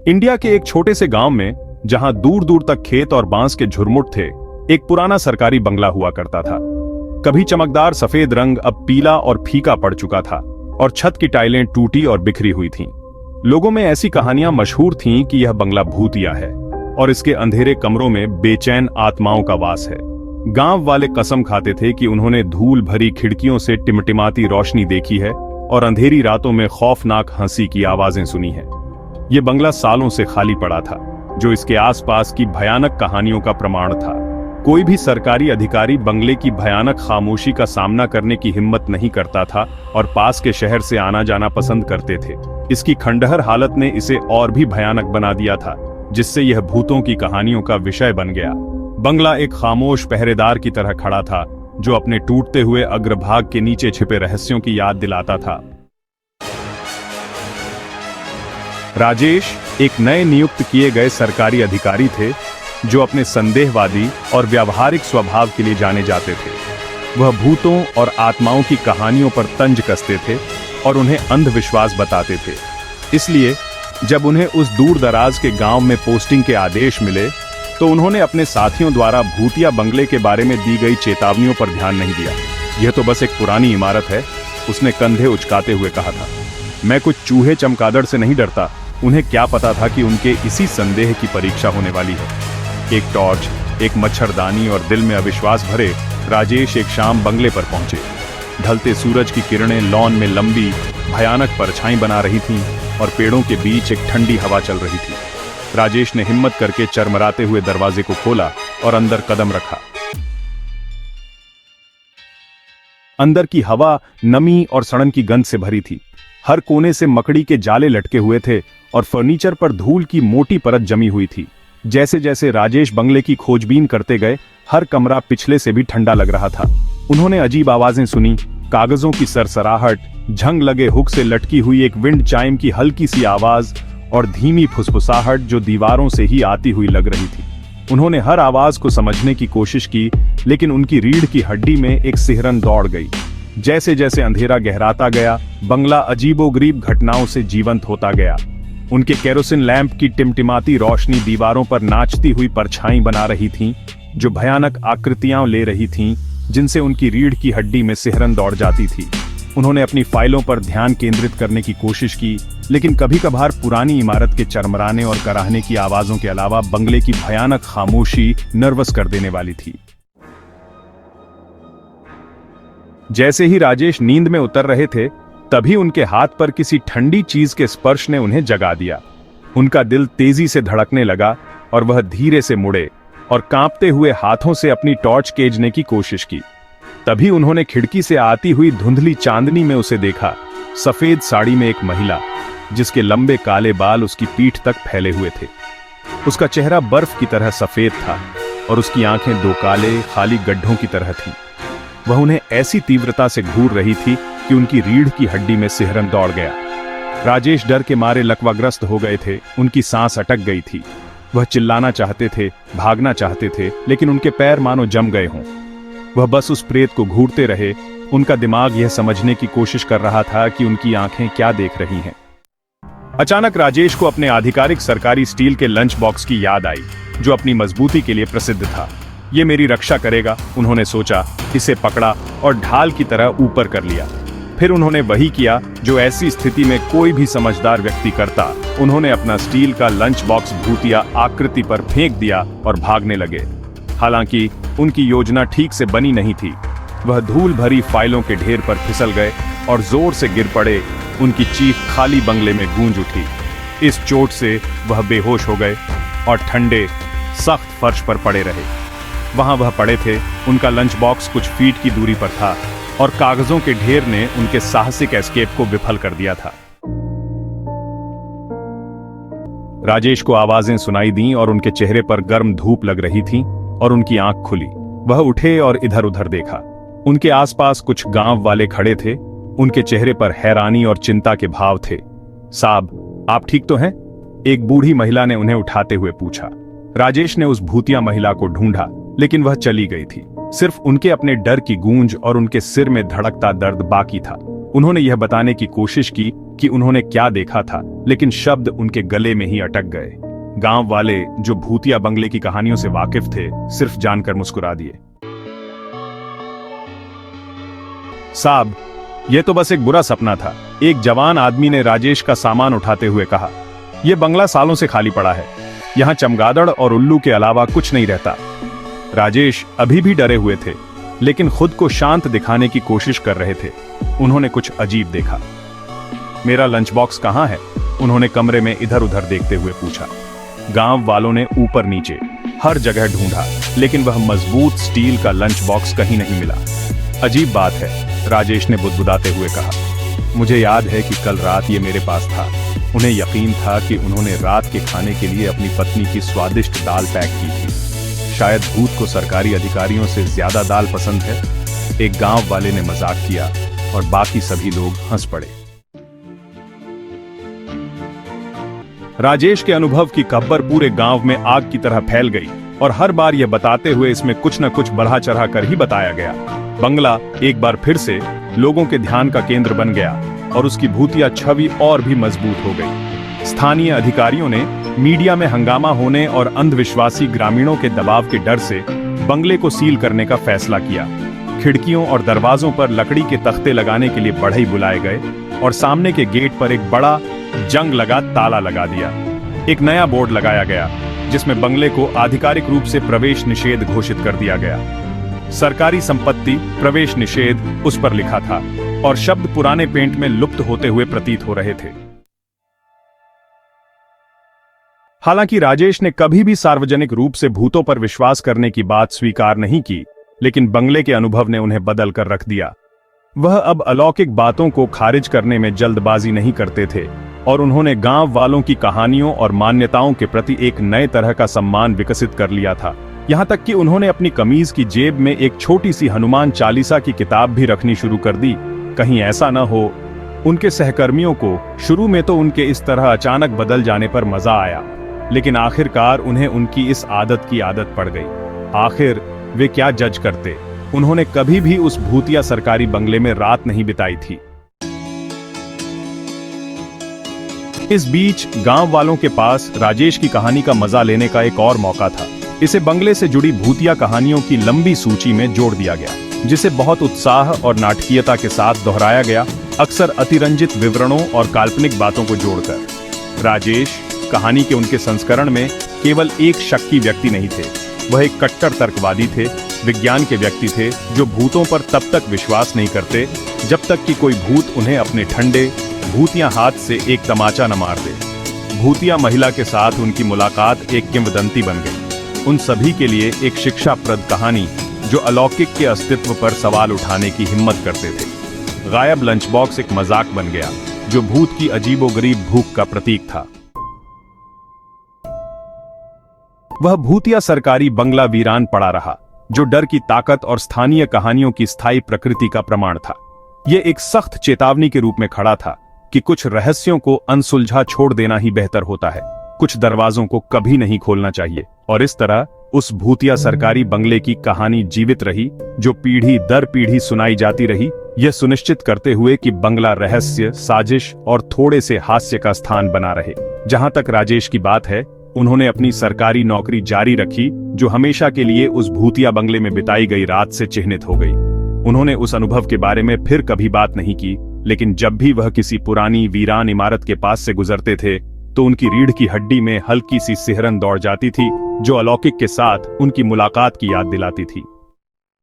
India के एक छोटे से गांव में, जहां दूर दूर तक खेत और बांस के झुरमुट थे, एक पुराना सरकारी बंगला हुआ करता था। कभी चमकदार सफेद रंग अब पीला और फीका पड़ चुका था और छत की टाइलें टूटी और बिखरी हुई थीं। लोगों में ऐसी कहानियां मशहूर थीं कि यह बंगला भूतिया है और इसके अंधेरे कमरों में बेचैन आत्माओं का वास है। गांव वाले कसम खाते थे कि उन्होंने धूल भरी खिड़कियों से टिमटिमाती रोशनी देखी है और अंधेरी रातों में खौफनाक हंसी की आवाजें सुनी हैं। यह बंगला सालों से खाली पड़ा था, जो इसके आसपास की भयानक कहानियों का प्रमाण था। कोई भी सरकारी अधिकारी बंगले की भयानक खामोशी का सामना करने की हिम्मत नहीं करता था और पास के शहर से आना जाना पसंद करते थे। इसकी खंडहर हालत ने इसे और भी भयानक बना दिया था, जिससे यह भूतों की कहानियों का विषय बन गया। बंगला एक खामोश पहरेदार की तरह खड़ा था, जो अपने टूटते हुए अग्रभाग के नीचे छिपे रहस्यों की याद दिलाता था। राजेश एक नए नियुक्त किए गए सरकारी अधिकारी थे, जो अपने संदेहवादी और व्यावहारिक स्वभाव के लिए जाने जाते थे। वह भूतों और आत्माओं की कहानियों पर तंज कसते थे और उन्हें अंधविश्वास बताते थे। इसलिए जब उन्हें उस दूर दराज के गांव में पोस्टिंग के आदेश मिले, तो उन्होंने अपने साथियों द्वारा भूतिया बंगले के बारे में दी गई चेतावनियों पर ध्यान नहीं दिया। यह तो बस एक पुरानी इमारत है, उसने कंधे उचकाते हुए कहा था। मैं कुछ चूहे चमगादड़ से नहीं डरता। उन्हें क्या पता था कि उनके इसी संदेह की परीक्षा होने वाली है। एक टॉर्च, एक मच्छरदानी और दिल में अविश्वास भरे, राजेश एक शाम बंगले पर पहुंचे। ढलते सूरज की किरणें लॉन में लंबी भयानक परछाई बना रही थीं और पेड़ों के बीच एक ठंडी हवा चल रही थी। राजेश ने हिम्मत करके चरमराते हुए दरवाजे को खोला और अंदर कदम रखा। अंदर की हवा नमी और सड़न की गंध से भरी थी। हर कोने से मकड़ी के जाले लटके हुए थे और फर्नीचर पर धूल की मोटी परत जमी हुई थी। जैसे जैसे राजेश बंगले की खोजबीन करते गए, हर कमरा पिछले से भी ठंडा लग रहा था। उन्होंने अजीब आवाजें सुनी, कागजों की सरसराहट, झंग लगे हुक से लटकी हुई एक विंड चाइम की हल्की सी आवाज और धीमी फुसफुसाहट जो दीवारों से ही आती हुई लग रही थी। उन्होंने हर आवाज को समझने की कोशिश की, लेकिन उनकी रीढ़ की हड्डी में एक सिहरन दौड़ गई। जैसे जैसे अंधेरा गहराता गया, बंगला अजीबोगरीब घटनाओं से जीवंत होता गया। उनके केरोसिन लैंप की टिमटिमाती रोशनी दीवारों पर नाचती हुई परछाई बना रही थीं, जो भयानक आकृतियां ले रही थीं, जिनसे उनकी रीढ़ की हड्डी में सिहरन दौड़ जाती थी। उन्होंने अपनी फाइलों पर ध्यान केंद्रित करने की कोशिश की, लेकिन कभी कभार पुरानी इमारत के चरमराने और कराहने की आवाजों के अलावा बंगले की भयानक खामोशी नर्वस कर देने वाली थी। जैसे ही राजेश नींद में उतर रहे थे, तभी उनके हाथ पर किसी ठंडी चीज के स्पर्श ने उन्हें जगा दिया। उनका दिल तेजी से धड़कने लगा और वह धीरे से मुड़े और कांपते हुए हाथों से अपनी टॉर्च खींचने की कोशिश की। तभी उन्होंने खिड़की से आती हुई धुंधली चांदनी में उसे देखा। सफेद साड़ी में एक महिला, जिसके लंबे काले बाल उसकी पीठ तक फैले हुए थे। उसका चेहरा बर्फ की तरह सफेद था और उसकी आंखें दो काले खाली गड्ढों की तरह थीं। वह उन्हें ऐसी तीव्रता से घूर रही थी कि उनकी रीढ़ की हड्डी में सिहरन दौड़ गया। राजेश डर के मारे लकवाग्रस्त हो गए थे, उनकी सांस अटक गई थी। वह चिल्लाना चाहते थे, भागना चाहते थे, लेकिन उनके पैर मानो जम गए हों। वह बस उस प्रेत को घूरते रहे। उनका दिमाग यह समझने की कोशिश कर रहा था कि उनकी आंखें क्या देख रही हैं। अचानक राजेश को अपने आधिकारिक सरकारी स्टील के लंच बॉक्स की याद आई, जो अपनी मजबूती के लिए प्रसिद्ध था। ये मेरी रक्षा करेगा, उन्होंने सोचा। इसे पकड़ा और ढाल की तरह ऊपर कर लिया। फिर उन्होंने वही किया जो ऐसी स्थिति में कोई भी समझदार व्यक्ति करता। उन्होंने अपना स्टील का लंच बॉक्स भूतिया आकृति पर फेंक दिया और भागने लगे। हालांकि उनकी योजना ठीक से बनी नहीं थी। वह धूल भरी फाइलों के ढेर पर फिसल गए और जोर से गिर पड़े। उनकी चीख खाली बंगले में गूंज उठी। इस चोट से वह बेहोश हो गए और ठंडे सख्त फर्श पर पड़े रहे। वहां वह पड़े थे। उनका लंच बॉक्स कुछ फीट की दूरी पर था और कागजों के ढेर ने उनके साहसिक एस्केप को विफल कर दिया था। राजेश को आवाजें सुनाई दी और उनके चेहरे पर गर्म धूप लग रही थी और उनकी आंख खुली। वह उठे और इधर उधर देखा। उनके आसपास कुछ गांव वाले खड़े थे। उनके चेहरे पर हैरानी और चिंता के भाव थे। साहब, आप ठीक तो हैं? एक बूढ़ी महिला ने उन्हें उठाते हुए पूछा। राजेश ने उस भूतिया महिला को ढूंढा, लेकिन वह चली गई थी। सिर्फ उनके अपने डर की गूंज और उनके सिर में धड़कता दर्द बाकी था। उन्होंने यह बताने की कोशिश की कि उन्होंने क्या देखा था, लेकिन शब्द उनके गले में ही अटक गए। गांव वाले जो भूतिया बंगले की कहानियों से वाकिफ थे, सिर्फ जानकर मुस्कुरा दिए। साहब, यह तो बस एक बुरा सपना था, एक जवान आदमी ने राजेश का सामान उठाते हुए कहा। यह बंगला सालों से खाली पड़ा है, यहां चमगादड़ और उल्लू के अलावा कुछ नहीं रहता। राजेश अभी भी डरे हुए थे, लेकिन खुद को शांत दिखाने की कोशिश कर रहे थे। उन्होंने कुछ अजीब देखा। मेरा लंच बॉक्स कहां है? उन्होंने कमरे में इधर उधर देखते हुए पूछा। गांव वालों ने ऊपर नीचे हर जगह ढूंढा, लेकिन वह मजबूत स्टील का लंच बॉक्स कहीं नहीं मिला। अजीब बात है, राजेश ने बुदबुदाते हुए कहा। मुझे याद है कि कल रात ये मेरे पास था। उन्हें यकीन था कि उन्होंने रात के खाने के लिए अपनी पत्नी की स्वादिष्ट दाल पैक की थी। शायद भूत को सरकारी अधिकारियों से ज्यादा दाल पसंद है। एक गांव वाले ने मजाक किया और बाकी सभी लोग हंस पड़े। राजेश के अनुभव की खबर पूरे गांव में आग की तरह फैल गई और हर बार यह बताते हुए इसमें कुछ न कुछ बढ़ा चढ़ा कर ही बताया गया। बंगला एक बार फिर से लोगों के ध्यान का केंद्र बन गया और उसकी भूतिया छवि और भी मजबूत हो गई। स्थानीय अधिकारियों ने मीडिया में हंगामा होने और अंधविश्वासी ग्रामीणों के दबाव के डर से बंगले को सील करने का फैसला किया। खिड़कियों और दरवाजों पर लकड़ी के तख्ते लगाने के लिए बढ़ई बुलाए गए और सामने के गेट पर एक बड़ा जंग लगा ताला लगा दिया। एक नया बोर्ड लगाया गया जिसमें बंगले को आधिकारिक रूप से प्रवेश निषेध घोषित कर दिया गया। सरकारी संपत्ति प्रवेश निषेध उस पर लिखा था और शब्द पुराने पेंट में लुप्त होते हुए प्रतीत हो रहे थे। हालांकि राजेश ने कभी भी सार्वजनिक रूप से भूतों पर विश्वास करने की बात स्वीकार नहीं की, लेकिन बंगले के अनुभव ने उन्हें बदल कर रख दिया। वह अब अलौकिक बातों को खारिज करने में जल्दबाजी नहीं करते थे और उन्होंने गांव वालों की कहानियों और मान्यताओं के प्रति एक नए तरह का सम्मान विकसित कर लिया था। यहां तक कि उन्होंने अपनी कमीज की जेब में एक छोटी सी हनुमान चालीसा की किताब भी रखनी शुरू कर दी। कहीं ऐसा न हो। उनके सहकर्मियों को शुरू में तो उनके इस तरह अचानक बदल जाने पर मजा आया, लेकिन आखिरकार उन्हें उनकी इस आदत की आदत पड़ गई। आखिर वे क्या जज करते? उन्होंने कभी भी उस भूतिया सरकारी बंगले में रात नहीं बिताई थी। इस बीच गांव वालों के पास राजेश की कहानी का मजा लेने का एक और मौका था। इसे बंगले से जुड़ी भूतिया कहानियों की लंबी सूची में जोड़ दिया गया, जिसे बहुत उत्साह और नाटकीयता के साथ दोहराया गया, अक्सर अतिरंजित विवरणों और काल्पनिक बातों को जोड़कर। राजेश कहानी के उनके संस्करण में केवल एक शक्की व्यक्ति नहीं थे, वह एक कट्टर तर्कवादी थे, विज्ञान के व्यक्ति थे जो भूतों पर तब तक विश्वास नहीं करते जब तक कि कोई भूत उन्हें अपने ठंडे भूतिया हाथ से एक तमाचा न मार दे। भूतिया महिला के साथ उनकी मुलाकात एक किंवदंती बन गई। उन सभी के लिए एक शिक्षाप्रद कहानी जो अलौकिक के अस्तित्व पर सवाल उठाने की हिम्मत करते थे। गायब लंच बॉक्स एक मजाक बन गया जो भूत की अजीबोगरीब भूख का प्रतीक था। वह भूतिया सरकारी बंगला वीरान पड़ा रहा, जो डर की ताकत और स्थानीय कहानियों की स्थायी प्रकृति का प्रमाण था। यह एक सख्त चेतावनी के रूप में खड़ा था कि कुछ रहस्यों को अनसुलझा छोड़ देना ही बेहतर होता है, कुछ दरवाजों को कभी नहीं खोलना चाहिए। और इस तरह उस भूतिया सरकारी बंगले की कहानी जीवित रही, जो पीढ़ी दर पीढ़ी सुनाई जाती रही, यह सुनिश्चित करते हुए कि बंगला रहस्य, साजिश और थोड़े से हास्य का स्थान बना रहे। जहां तक राजेश की बात है, उन्होंने अपनी सरकारी नौकरी जारी रखी, जो हमेशा के लिए उस भूतिया बंगले में बिताई गई रात से चिह्नित हो गई। उन्होंने उस अनुभव के बारे में फिर कभी बात नहीं की, लेकिन जब भी वह किसी पुरानी वीरान इमारत के पास से गुजरते थे तो उनकी रीढ़ की हड्डी में हल्की सी सिहरन दौड़ जाती थी, जो अलौकिक के साथ उनकी मुलाकात की याद दिलाती थी।